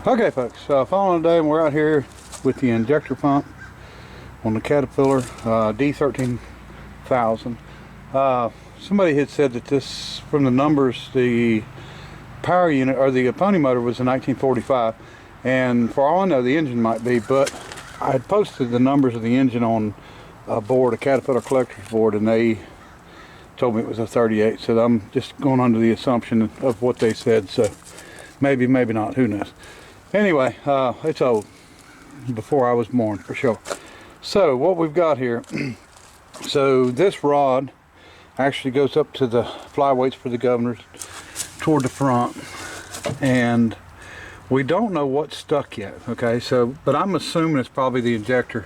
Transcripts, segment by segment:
Okay folks, following today, we're out here with the injector pump on the Caterpillar D13000. Somebody had said that this, from the numbers, the power unit or the pony motor was in 1945, and for all I know the engine might be, but I had posted the numbers of the engine on a board, a Caterpillar collector's board, and they told me it was a 38, so I'm just going under the assumption of what they said, so maybe not, who knows. Anyway, it's old, before I was born for sure. So what we've got here, so this rod actually goes up to the flyweights for the governors toward the front, and we don't know what's stuck yet, okay, so but I'm assuming it's probably the injectors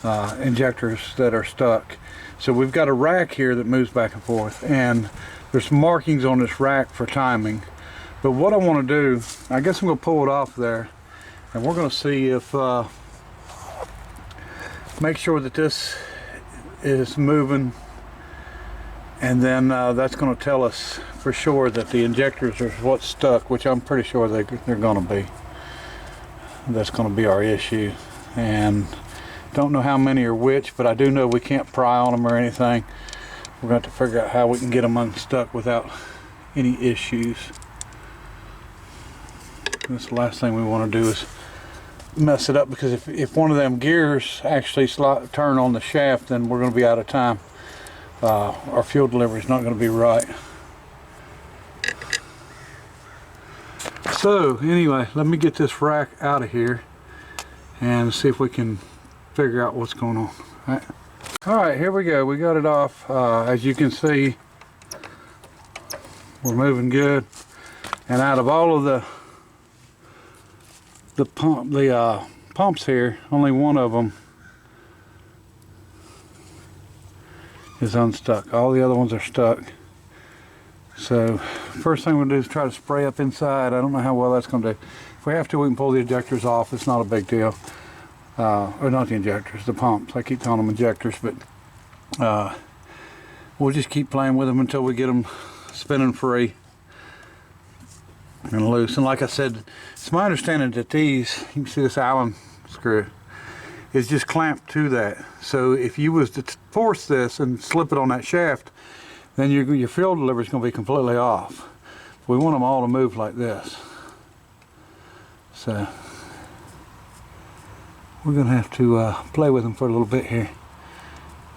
that are stuck. So we've got a rack here that moves back and forth, and there's markings on this rack for timing. But what I want to do, I guess I'm going to pull it off there, and we're going to see if make sure that this is moving, and then that's going to tell us for sure that the injectors are what's stuck, which I'm pretty sure they're going to be. That's going to be our issue, and don't know how many are which, but I do know we can't pry on them or anything. We're going to have to figure out how we can get them unstuck without any issues. That's the last thing we want to do is mess it up, because if one of them gears actually turn on the shaft, then we're going to be out of time. Our fuel delivery is not going to be right. So anyway, let me get this rack out of here and see if we can figure out what's going on. All right, here we go. We got it off. As you can see, we're moving good. And out of all of the pumps here, only one of them is unstuck. All the other ones are stuck. So first thing we'll do is try to spray up inside. I don't know how well that's going to do. If we have to, we can pull the injectors off. It's not a big deal. Or not the injectors, the pumps. I keep calling them injectors, but we'll just keep playing with them until we get them spinning free and loose. And like I said, it's my understanding that these, you can see this Allen screw, is just clamped to that. So if you was to force this and slip it on that shaft, then your fuel delivery is going to be completely off. We want them all to move like this. So we're going to have to play with them for a little bit here,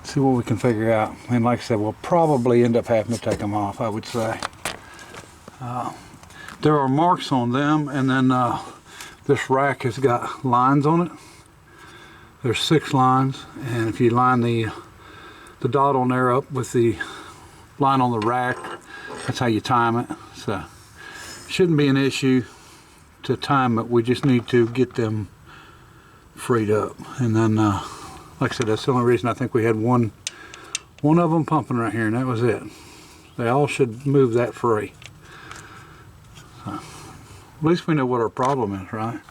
see what we can figure out. And like I said, we'll probably end up having to take them off, I would say. There are marks on them, and then this rack has got lines on it. There's 6 lines, and if you line the dot on there up with the line on the rack, that's how you time it. So shouldn't be an issue to time it. We just need to get them freed up, and then like I said, that's the only reason I think we had one of them pumping right here, and that was it. They all should move that free. So, at least we know what our problem is, right?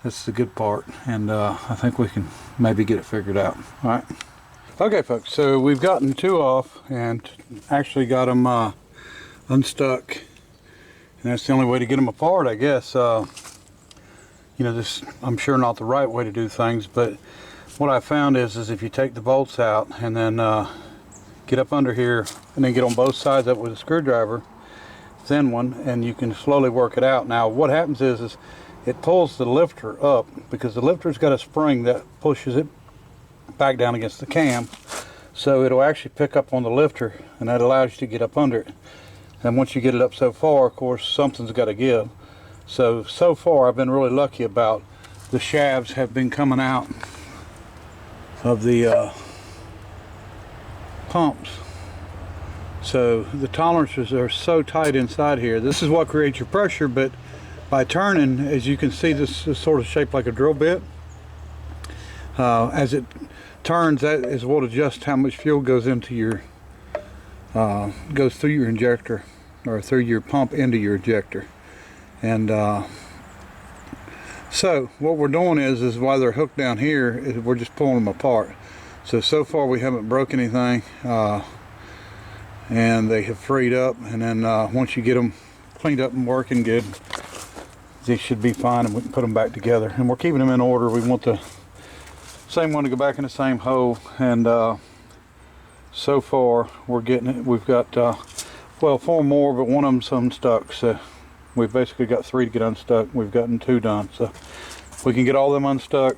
That's the good part, and I think we can maybe get it figured out. All right. Okay folks, so we've gotten 2 off and actually got them unstuck, and that's the only way to get them apart, I guess. You know, this, I'm sure, not the right way to do things, but what I found is if you take the bolts out and then get up under here and then get on both sides up with a screwdriver, thin one, and you can slowly work it out. Now what happens is it pulls the lifter up, because the lifter's got a spring that pushes it back down against the cam, so it'll actually pick up on the lifter, and that allows you to get up under it. And once you get it up so far, of course, something's got to give. So far I've been really lucky about the shafts have been coming out of the pumps. So the tolerances are so tight inside here. This is what creates your pressure, but by turning, as you can see, this is sort of shaped like a drill bit. As it turns, that is what adjusts how much fuel goes into your goes through your injector, or through your pump into your injector. And so what we're doing is while they're hooked down here, we're just pulling them apart. So far we haven't broke anything, and they have freed up. And then once you get them cleaned up and working good, They should be fine, and we can put them back together. And we're keeping them in order. We want the same one to go back in the same hole, and so far we're getting it. We've got well, 4 more, but one of them's unstuck, so we've basically got 3 to get unstuck. We've gotten 2 done, so we can get all them unstuck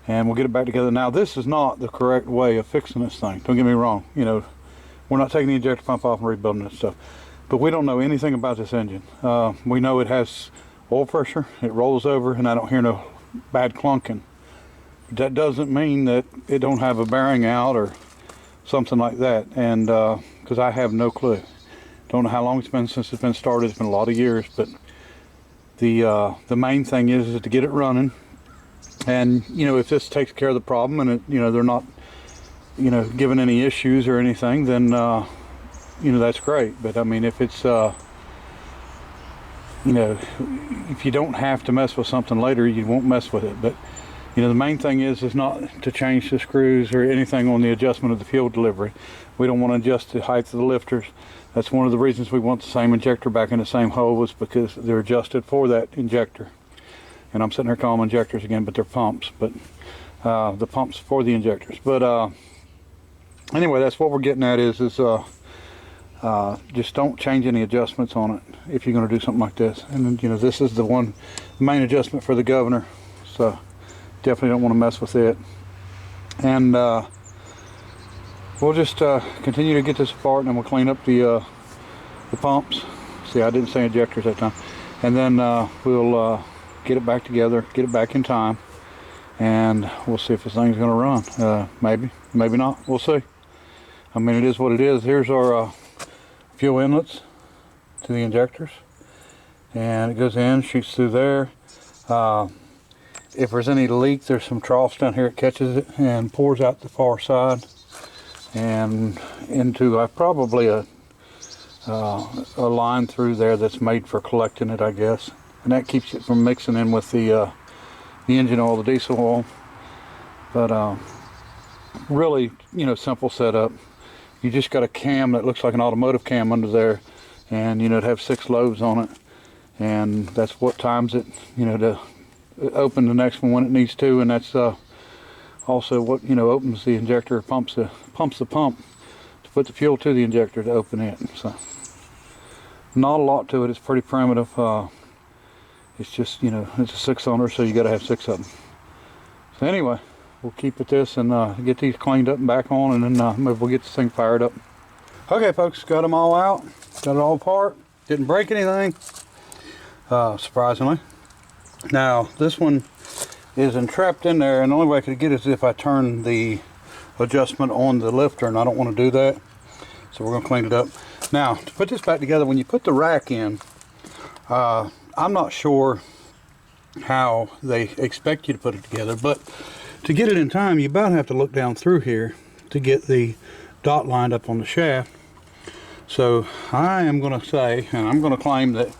and we'll get it back together. Now, this is not the correct way of fixing this thing, don't get me wrong. You know, we're not taking the injector pump off and rebuilding this stuff, but we don't know anything about this engine. We know it has oil pressure, it rolls over, and I don't hear no bad clunking. That doesn't mean that it don't have a bearing out or something like that, and because I have no clue. Don't know how long it's been since it's been started. It's been a lot of years, but the main thing is to get it running. And you know, if this takes care of the problem, and it, you know, they're not, you know, giving any issues or anything, then you know, that's great. But I mean, if it's you know, if you don't have to mess with something later, you won't mess with it. But you know, the main thing is not to change the screws or anything on the adjustment of the fuel delivery. We don't want to adjust the height of the lifters. That's one of the reasons we want the same injector back in the same hole, was because they're adjusted for that injector. And I'm sitting here calling them injectors again, but they're pumps. But the pumps for the injectors. But anyway, that's what we're getting at is just don't change any adjustments on it if you're going to do something like this. And then, you know, this is the main adjustment for the governor, so definitely don't want to mess with it. And we'll just continue to get this apart, and then we'll clean up the pumps. See, I didn't say injectors that time. And then we'll get it back together, get it back in time, and we'll see if this thing's going to run. Maybe not. We'll see. I mean, it is what it is. Here's our fuel inlets to the injectors, and it goes in, shoots through there. If there's any leak, there's some troughs down here. It catches it and pours out the far side and into probably a line through there that's made for collecting it, I guess, and that keeps it from mixing in with the engine oil, the diesel oil. But really, you know, simple setup. You just got a cam that looks like an automotive cam under there, and you know, it have 6 lobes on it, and that's what times it, you know, to open the next one when it needs to. And that's also what, you know, opens the injector, pumps the pump to put the fuel to the injector to open it. So not a lot to it. It's pretty primitive. It's just, you know, it's a 6-cylinder, so you got to have 6 of them. So anyway, we'll keep at this and get these cleaned up and back on, and then maybe we'll get this thing fired up. Okay, folks, got them all out, got it all apart. Didn't break anything, surprisingly. Now this one is entrapped in there, and the only way I could get it is if I turn the adjustment on the lifter, and I don't want to do that, so we're going to clean it up. Now, to put this back together, when you put the rack in, I'm not sure how they expect you to put it together, but to get it in time, you about have to look down through here to get the dot lined up on the shaft. So I am going to say, and I'm going to claim that,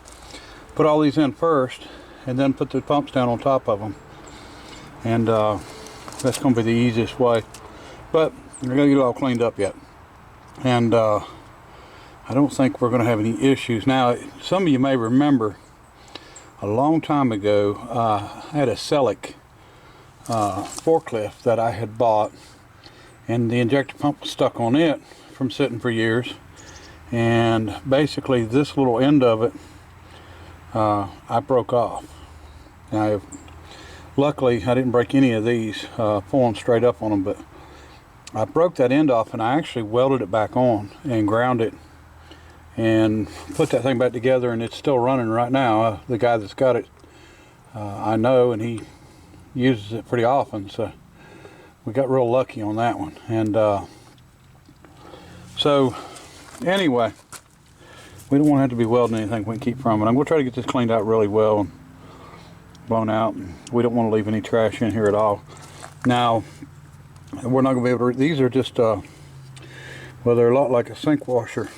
put all these in first and then put the pumps down on top of them, and that's going to be the easiest way. But we're going to get it all cleaned up yet, and I don't think we're going to have any issues. Now, some of you may remember a long time ago, I had a Celic forklift that I had bought, and the injector pump was stuck on it from sitting for years, and basically this little end of it I broke off. Now, luckily I didn't break any of these pulling straight up on them, but I broke that end off, and I actually welded it back on and ground it and put that thing back together, and it's still running right now. The guy that's got it, I know, and he uses it pretty often, so we got real lucky on that one. And so anyway, we don't want to have to be welding anything we can keep from it. I'm going to try to get this cleaned out really well and blown out. We don't want to leave any trash in here at all. Now, we're not going to be able to, these are just well, they're a lot like a sink washer,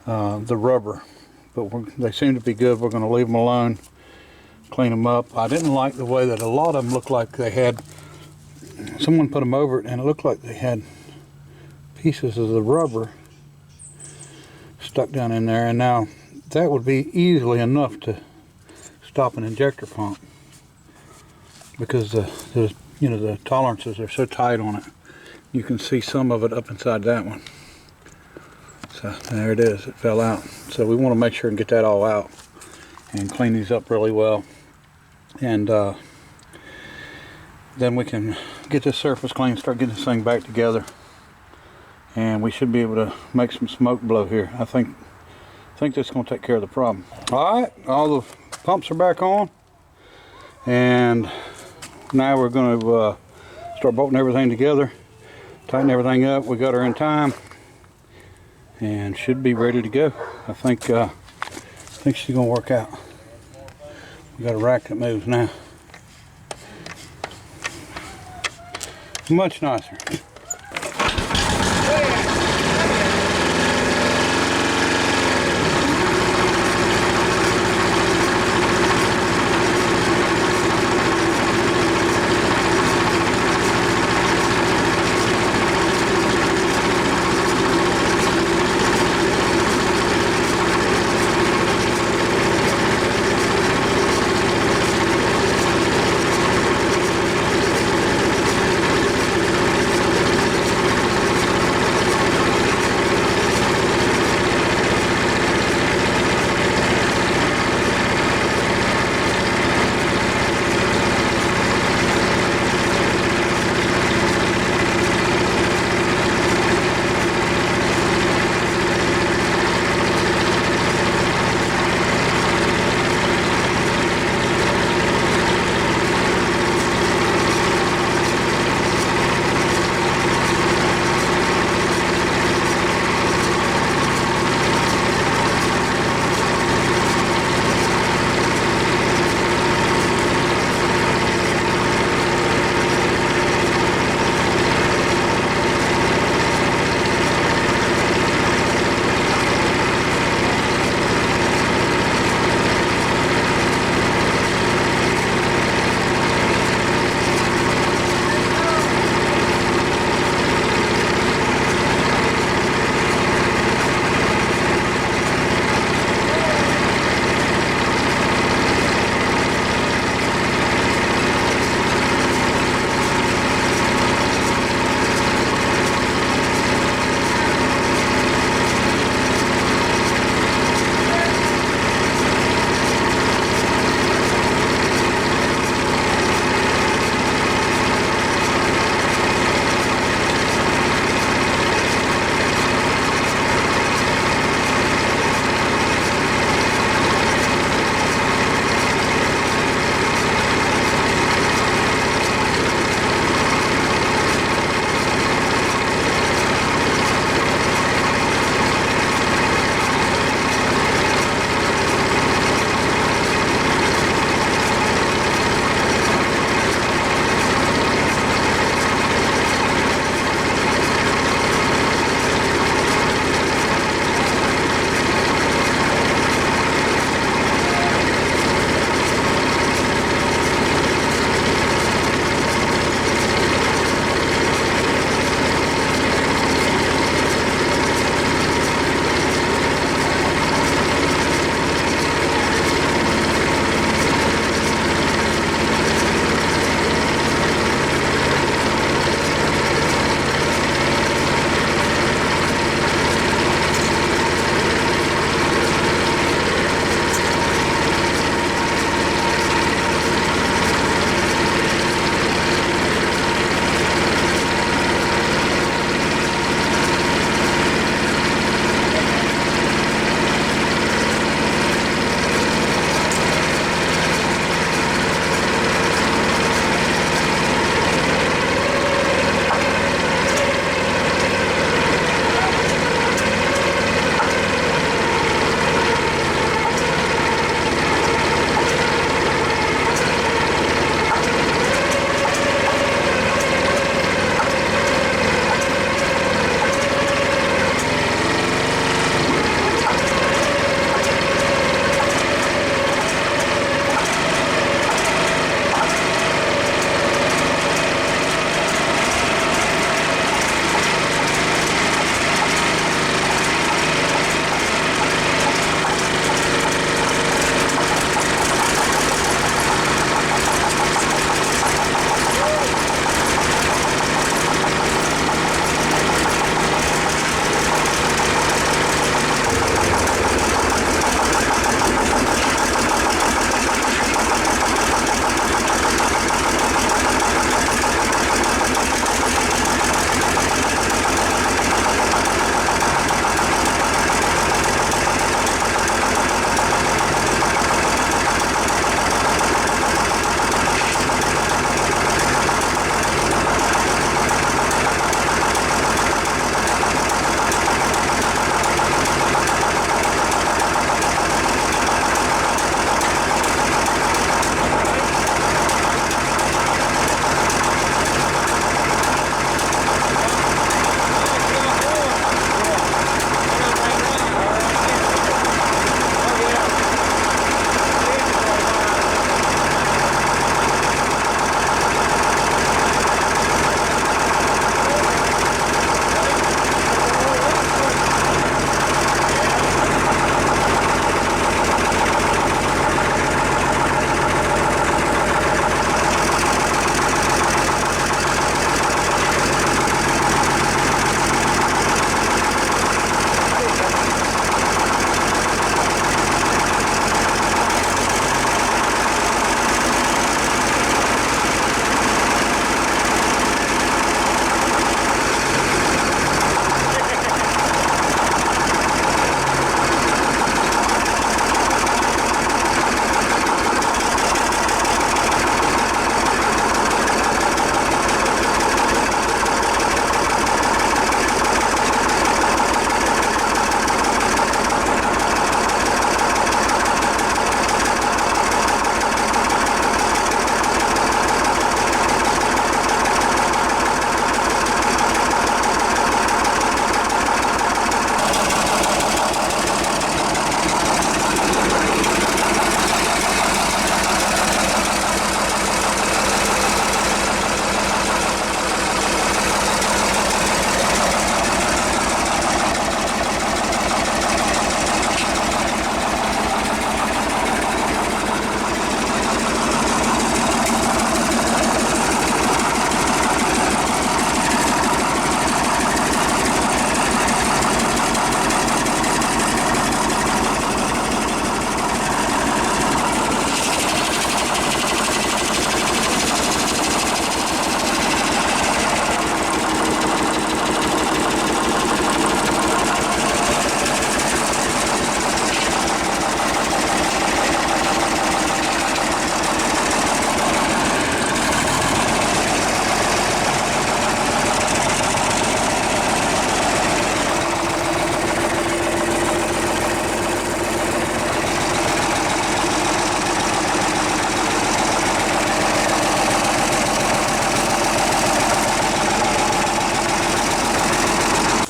the rubber, but they seem to be good. We're going to leave them alone, clean them up. I didn't like the way that a lot of them looked like they had, someone put them over it, and it looked like they had pieces of the rubber stuck down in there. And now that would be easily enough to stop an injector pump, because the tolerances are so tight on it. You can see some of it up inside that one. So there it is, it fell out. So we want to make sure and get that all out and clean these up really well. And then we can get this surface clean, start getting this thing back together. And we should be able to make some smoke blow here. I think this is going to take care of the problem. Alright, all the pumps are back on. And now we're going to start bolting everything together, tighten everything up. We got her in time and should be ready to go. I think she's going to work out. We got a rack that moves now. Much nicer.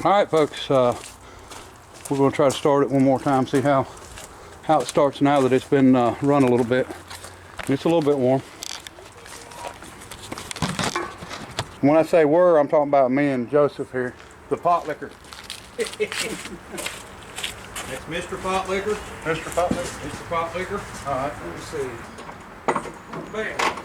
Alright folks, we're going to try to start it one more time, see how it starts now that it's been run a little bit. It's a little bit warm. When I say we're, I'm talking about me and Joseph here. The pot liquor. That's Mr. Pot Liquor. Mr. Pot Liquor. Mr. Pot Liquor. Alright, let me see. Bam.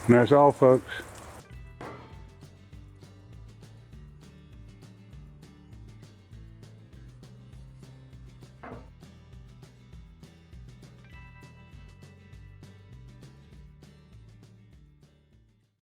And that's all folks.